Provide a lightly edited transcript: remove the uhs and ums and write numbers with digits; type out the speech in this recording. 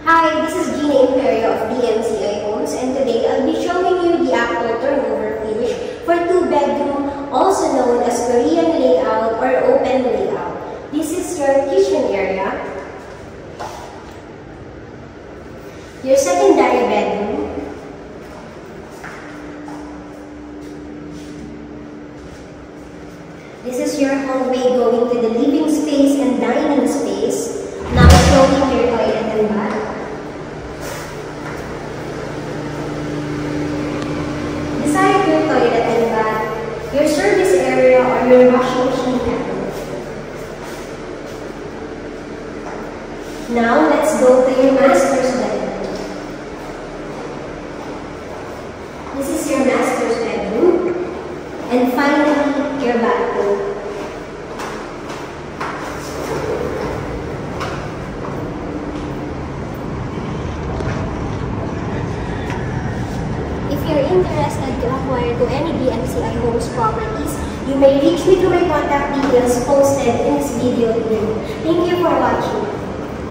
Hi, this is Gina Imperio of DMCI Homes, and today I'll be showing you the actual turnover finish for 2-bedroom, also known as Korean layout or open layout. This is your kitchen area, your secondary bedroom, this is your hallway going to the living space and dining space. Now showing your toilet and bath. Beside your toilet and bath, your service area or your washing machine cabinet. Now let's go to your master's bedroom. This is your master's bedroom. And finally, your bathroom. If you're interested to acquire to any DMCI Homes properties, you may reach me through my contact details posted in this video. Thank you for watching.